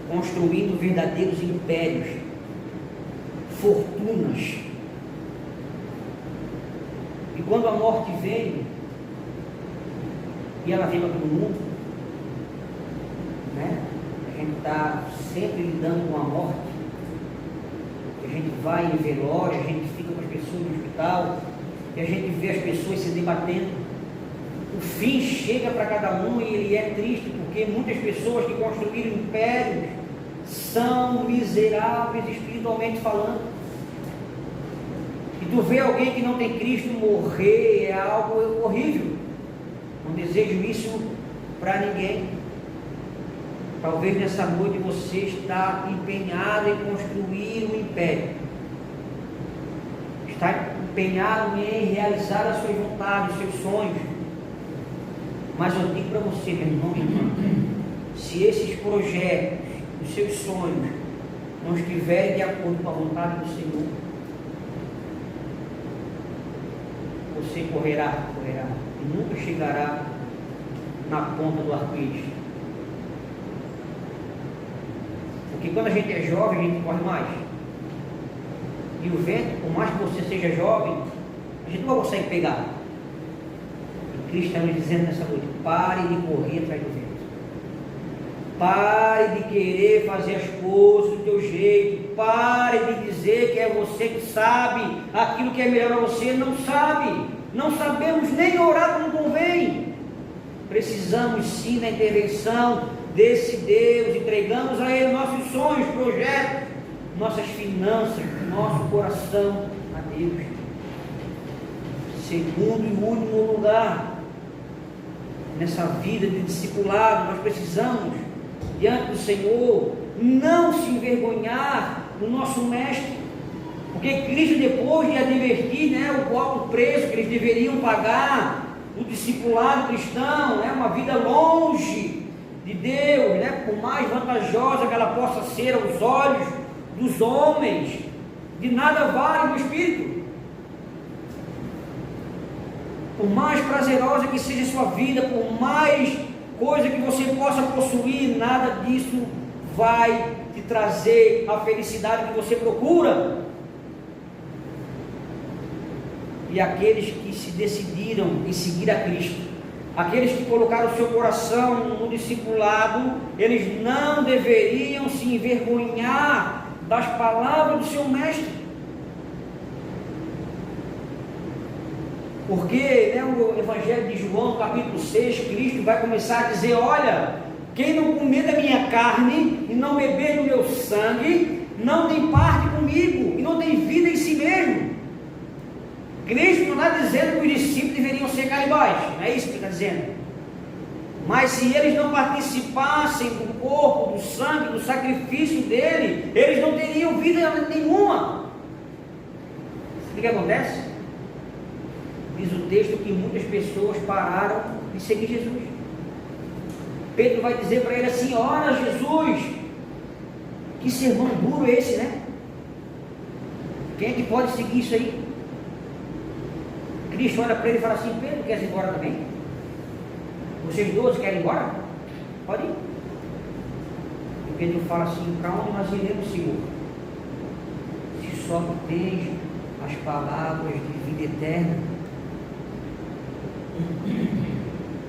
construindo verdadeiros impérios, fortunas, e quando a morte vem, e ela vem para todo mundo, né? A gente está sempre lidando com a morte, a gente vai em velório, a gente fica com as pessoas no hospital, e a gente vê as pessoas se debatendo. O fim chega para cada um e ele é triste, porque muitas pessoas que construíram impérios são miseráveis espiritualmente falando. E tu vê alguém que não tem Cristo morrer, é algo horrível. Não desejo isso para ninguém. Talvez nessa noite você está empenhado em construir um império, está empenhado em realizar as suas vontades, os seus sonhos, mas eu digo para você, meu irmão e irmã, se esses projetos, os seus sonhos não estiverem de acordo com a vontade do Senhor, você correrá e nunca chegará na ponta do arco-íris. Porque quando a gente é jovem, a gente corre mais. E o vento, por mais que você seja jovem, a gente não vai conseguir pegar. E Cristo está nos dizendo nessa noite: pare de correr atrás do vento. Pare de querer fazer as coisas do teu jeito. Pare de dizer que é você que sabe aquilo que é melhor para você. Não sabe. Não sabemos nem orar como convém. Precisamos sim da intervenção desse Deus. Entregamos a Ele nossos sonhos, projetos, nossas finanças, nosso coração a Deus. Segundo e último lugar, nessa vida de discipulado, nós precisamos, diante do Senhor, não se envergonhar do nosso mestre, porque Cristo, depois de advertir, o alto preço que eles deveriam pagar, o discipulado cristão, uma vida longe de Deus, por mais vantajosa que ela possa ser aos olhos dos homens, de nada vale no Espírito. Por mais prazerosa que seja a sua vida, por mais coisa que você possa possuir, nada disso vai te trazer a felicidade que você procura. E aqueles que se decidiram em seguir a Cristo, aqueles que colocaram o seu coração no discipulado, eles não deveriam se envergonhar das palavras do seu mestre. Porque o Evangelho de João, capítulo 6, Cristo vai começar a dizer: olha, quem não comer da minha carne e não beber do meu sangue, não tem parte comigo e não tem vida em si mesmo. Cristo não está dizendo que os discípulos deveriam ser canibais, não é isso que ele está dizendo. Mas se eles não participassem do corpo, do sangue, do sacrifício dele, eles não teriam vida nenhuma. O que acontece? Diz o texto que muitas pessoas pararam de seguir Jesus. Pedro vai dizer para ele assim: ora, Jesus, que sermão duro esse, né? Quem é que pode seguir isso aí? Cristo olha para ele e fala assim: Pedro, quer ir embora também? Vocês 12 querem ir embora? Pode ir. E Pedro fala assim: para onde nós iremos, Senhor? Se só tu tens as palavras de vida eterna.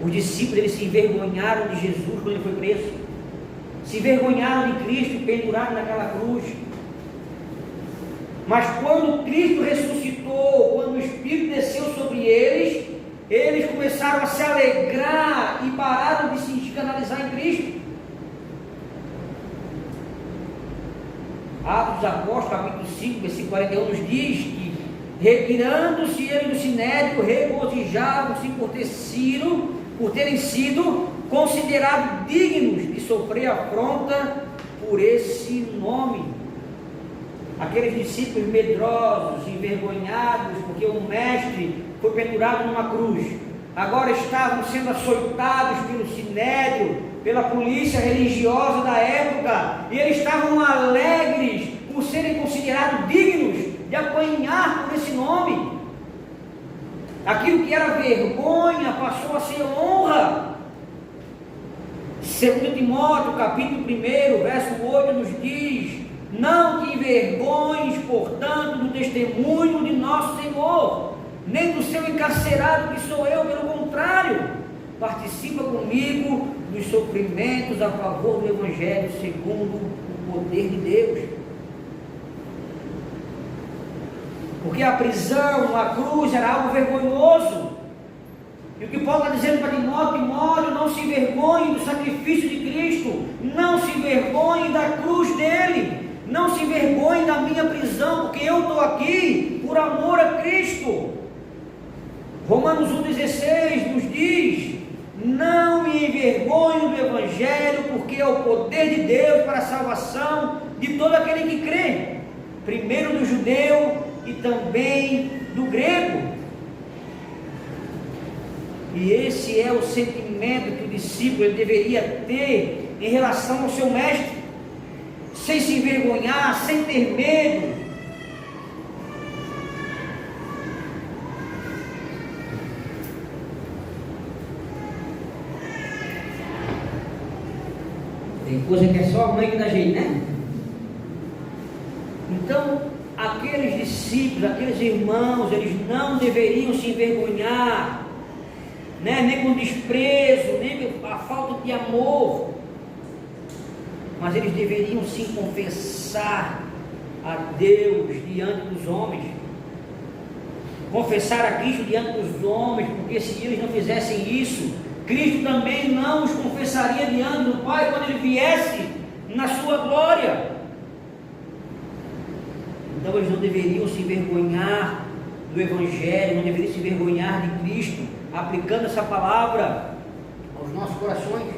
Os discípulos, eles se envergonharam de Jesus quando ele foi preso, se envergonharam de Cristo pendurado naquela cruz. Mas quando Cristo ressuscitou, quando o Espírito desceu sobre eles, eles começaram a se alegrar e pararam de se escandalizar em Cristo. Atos dos Apóstolos, capítulo 5, versículo 41, nos diz que, retirando-se ele do sinédrio, regozijavam-se por terem sido considerados dignos de sofrer afronta por esse nome. Aqueles discípulos medrosos, envergonhados, porque o mestre foi pendurado numa cruz, agora estavam sendo açoitados pelo sinédrio, pela polícia religiosa da época, e eles estavam alegres por serem considerados dignos de apanhar por esse nome. Aquilo que era vergonha passou a ser honra. 2 Timóteo, capítulo 1, verso 8, nos diz: não te envergonhes, portanto, do testemunho de nosso Senhor, nem do seu encarcerado que sou eu, pelo contrário, participa comigo dos sofrimentos a favor do Evangelho segundo o poder de Deus. Porque a prisão, a cruz era algo vergonhoso. E o que Paulo está dizendo para Timóteo: Timóteo, não se envergonhe do sacrifício de Cristo, não se envergonhe da cruz dele, não se envergonhe da minha prisão, porque eu estou aqui por amor a Cristo. Romanos 1,16 nos diz: não me envergonho do Evangelho, porque é o poder de Deus para a salvação de todo aquele que crê, primeiro do judeu e também do grego. E esse é o sentimento que o discípulo deveria ter em relação ao seu mestre, sem se envergonhar, sem ter medo. Tem coisa que é só a mãe que dá jeito, né? Então, aqueles discípulos, aqueles irmãos, eles não deveriam se envergonhar, né? Nem com desprezo, nem com a falta de amor, mas eles deveriam sim confessar a Deus diante dos homens, confessar a Cristo diante dos homens, porque se eles não fizessem isso, Cristo também não os confessaria diante do Pai quando ele viesse na sua glória. Então eles não deveriam se envergonhar do Evangelho, não deveriam se envergonhar de Cristo, aplicando essa palavra aos nossos corações.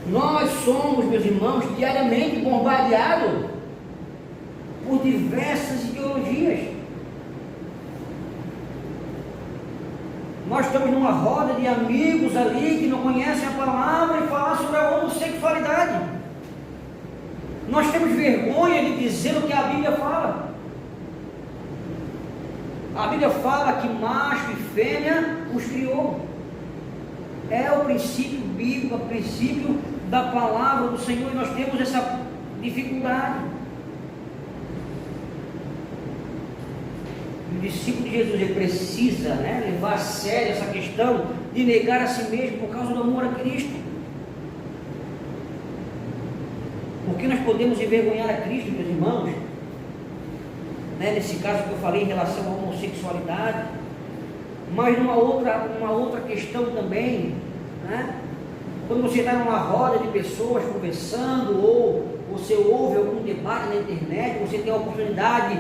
Nós somos, meus irmãos, diariamente bombardeados por diversas ideologias. Nós estamos numa roda de amigos ali que não conhecem a palavra e falar sobre a homossexualidade. Nós temos vergonha de dizer o que a Bíblia fala. A Bíblia fala que macho e fêmea os criou. É o princípio bíblico, o princípio da palavra do Senhor, e nós temos essa dificuldade. O discípulo de Jesus, ele precisa, levar a sério essa questão de negar a si mesmo por causa do amor a Cristo. Porque nós podemos envergonhar a Cristo, meus irmãos, nesse caso que eu falei em relação à homossexualidade, Mas uma outra questão também, né? Quando você está numa roda de pessoas conversando, ou você ouve algum debate na internet, você tem a oportunidade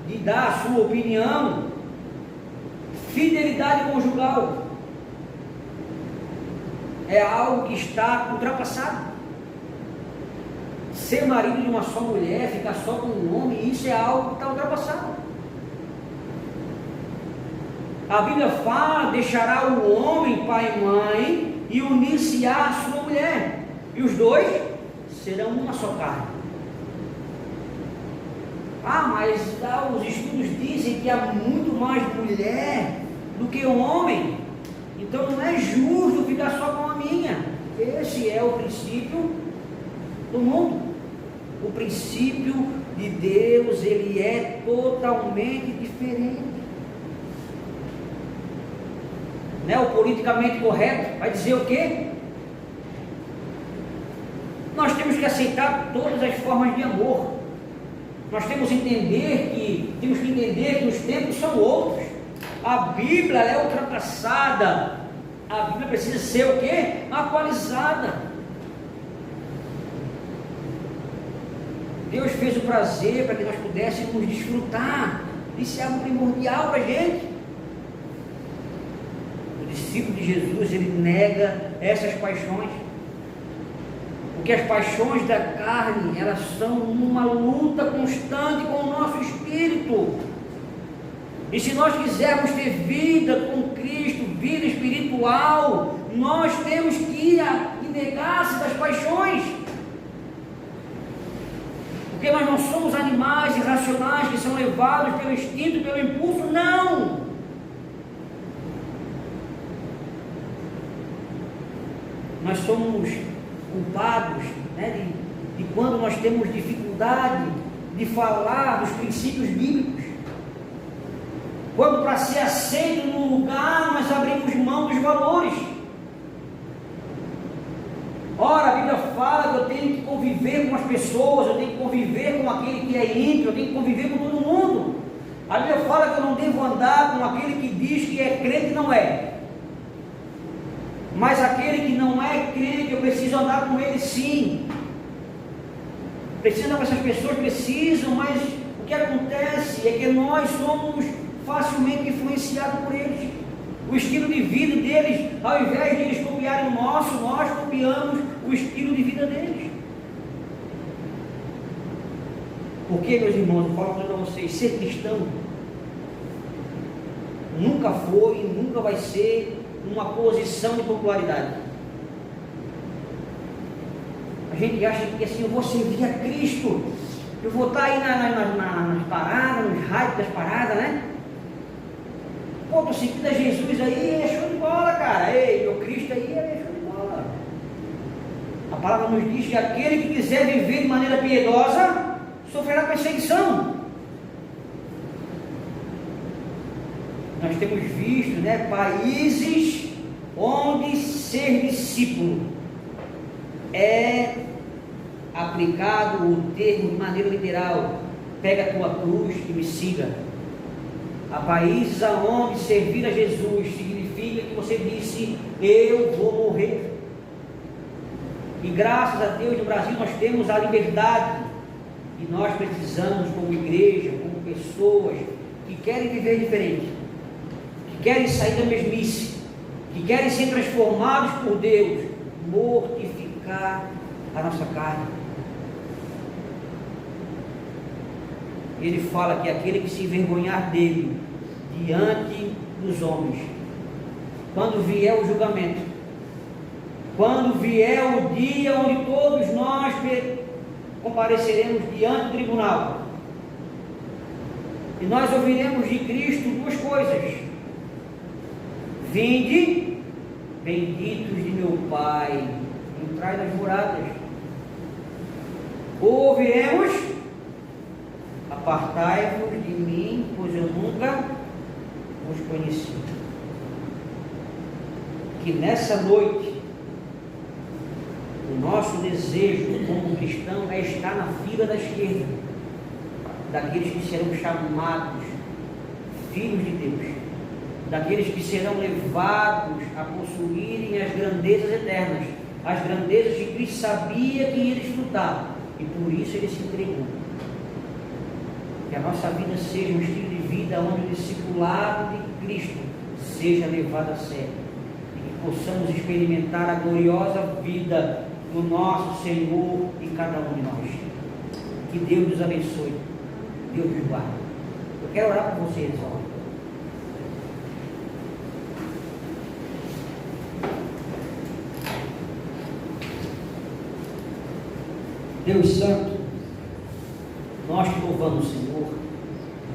de dar a sua opinião. Fidelidade conjugal é algo que está ultrapassado. Ser marido de uma só mulher, ficar só com um homem, isso é algo que está ultrapassado. A Bíblia fala: deixará o homem pai e mãe e unir-se-á à sua mulher, e os dois serão uma só carne. Mas os estudos dizem que há muito mais mulher do que homem, então não é justo ficar só com a minha. Esse é o princípio do mundo. O princípio de Deus, ele é totalmente diferente. Né? O politicamente correto vai dizer o quê? Nós temos que aceitar todas as formas de amor. Nós temos que entender que os tempos são outros. A Bíblia é ultrapassada. A Bíblia precisa ser o quê? Atualizada. Deus fez o prazer para que nós pudéssemos desfrutar. Isso é algo primordial para a gente. O discípulo de Jesus, ele nega essas paixões. Porque as paixões da carne, elas são uma luta constante com o nosso espírito. E se nós quisermos ter vida com Cristo, vida espiritual, nós temos que negar-se das paixões. Porque nós não somos animais irracionais que são levados pelo instinto, pelo impulso, não. Nós somos culpados, né, de quando nós temos dificuldade de falar dos princípios bíblicos. Quando, para ser aceito num lugar, nós abrimos mão dos valores. Ora, a Bíblia fala que eu tenho que conviver com as pessoas, eu tenho que conviver com aquele que é ímpio, eu tenho que conviver com todo mundo. A Bíblia fala que eu não devo andar com aquele que diz que é crente e não é. Mas aquele que não é crente, eu preciso andar com ele sim. Preciso andar com essas pessoas, precisam, mas o que acontece é que nós somos facilmente influenciados por eles. O estilo de vida deles, ao invés de eles copiarem o nosso, nós copiamos o estilo de vida deles. Porque, meus irmãos, eu falo para vocês, ser cristão nunca foi e nunca vai ser uma posição de popularidade. A gente acha que assim, eu vou servir a Cristo, eu vou estar aí nas paradas, nos raios das paradas, né? Pô, tô seguindo a Jesus aí, é show de bola, cara. Ei, meu Cristo aí é show de bola. A palavra nos diz que aquele que quiser viver de maneira piedosa sofrerá perseguição. Nós temos visto, né, países onde ser discípulo é aplicado o termo de maneira literal: pega a tua cruz e me siga. Há países onde servir a Jesus significa que você disse: eu vou morrer. E graças a Deus no Brasil nós temos a liberdade, e nós precisamos, como igreja, como pessoas que querem viver diferente, que querem sair da mesmice, que querem ser transformados por Deus, mortificar a nossa carne. Ele fala que aquele que se envergonhar dele diante dos homens, quando vier o julgamento, quando vier o dia onde todos nós compareceremos diante do tribunal, e nós ouviremos de Cristo duas coisas: vinde, benditos de meu Pai, entrai nas moradas. Ou ouviremos: apartai-vos de mim, pois eu nunca os conheci. Que nessa noite o nosso desejo como cristão é estar na fila da esquerda daqueles que serão chamados filhos de Deus. daqueles que serão levados a possuírem as grandezas eternas, as grandezas que Cristo sabia que ia desfrutar, e por isso ele se entregou. Que a nossa vida seja um estilo de vida onde o discipulado de Cristo seja levado a sério, e que possamos experimentar a gloriosa vida do nosso Senhor em cada um de nós. Que Deus nos abençoe, Deus nos guarde. Eu quero orar por vocês, ó. Deus Santo, nós te louvamos, Senhor,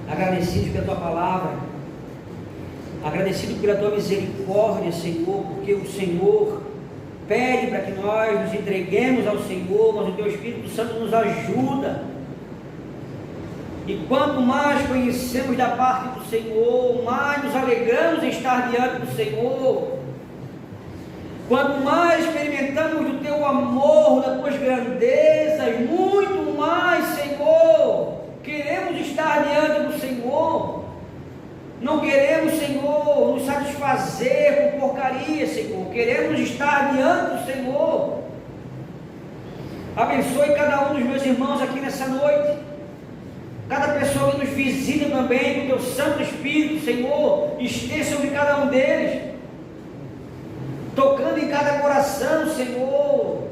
agradecidos pela Tua palavra, agradecidos pela Tua misericórdia, Senhor, porque o Senhor pede para que nós nos entreguemos ao Senhor, mas o Teu Espírito Santo nos ajuda. E quanto mais conhecemos da parte do Senhor, mais nos alegramos em estar diante do Senhor. Quanto mais experimentamos do Teu amor, das Tuas grandezas, muito mais, Senhor, queremos estar diante do Senhor. Não queremos, Senhor, nos satisfazer com porcaria, Senhor. Queremos estar diante do Senhor. Abençoe cada um dos meus irmãos aqui nessa noite. Cada pessoa que nos visita também, com o Teu Santo Espírito, Senhor, esteja sobre cada um deles, tocando em cada coração, Senhor,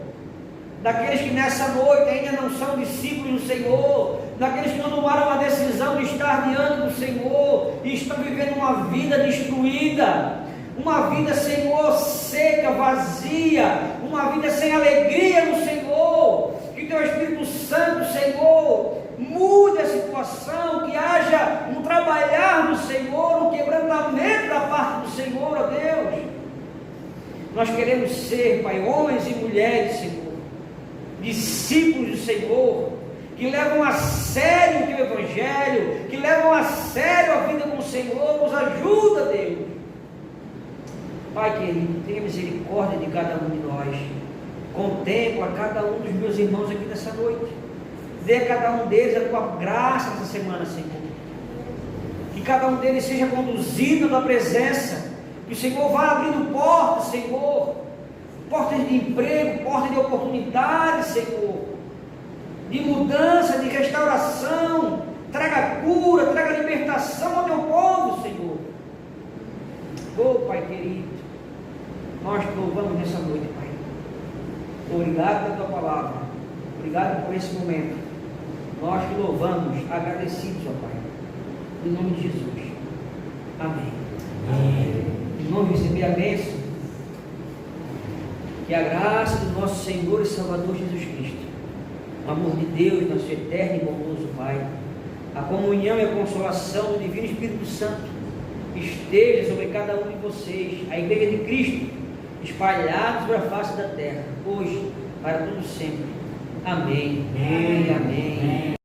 daqueles que nessa noite ainda não são discípulos do Senhor, daqueles que não tomaram a decisão de estar diante do Senhor e estão vivendo uma vida destruída, uma vida, Senhor, seca, vazia, uma vida sem alegria no Senhor. Que Teu Espírito Santo, Senhor, mude a situação, que haja um trabalhar do Senhor, um quebrantamento da parte do Senhor, ó Deus. Nós queremos ser, Pai, homens e mulheres, Senhor, discípulos do Senhor, que levam a sério o Teu Evangelho, que levam a sério a vida com o Senhor. Nos ajuda, Deus. Pai querido, tenha misericórdia de cada um de nós. Contempla cada um dos meus irmãos aqui nessa noite. Dê a cada um deles a Tua graça nessa semana, Senhor. Que cada um deles seja conduzido na Tua presença. Que o Senhor vá abrindo portas, Senhor, portas de emprego, portas de oportunidade, Senhor, de mudança, de restauração. Traga cura, traga libertação ao Teu povo, Senhor. Oh, Pai querido, nós te louvamos nessa noite, Pai. Obrigado pela Tua palavra, obrigado por esse momento. Nós te louvamos, agradecidos, ó Pai, em nome de Jesus. Amém. Amém. Vamos receber a bênção, que a graça do nosso Senhor e Salvador Jesus Cristo, o amor de Deus, nosso eterno e bondoso Pai, a comunhão e a consolação do Divino Espírito Santo esteja sobre cada um de vocês, a Igreja de Cristo, espalhados sobre a face da terra, hoje, para todo sempre. Amém. Amém. Amém.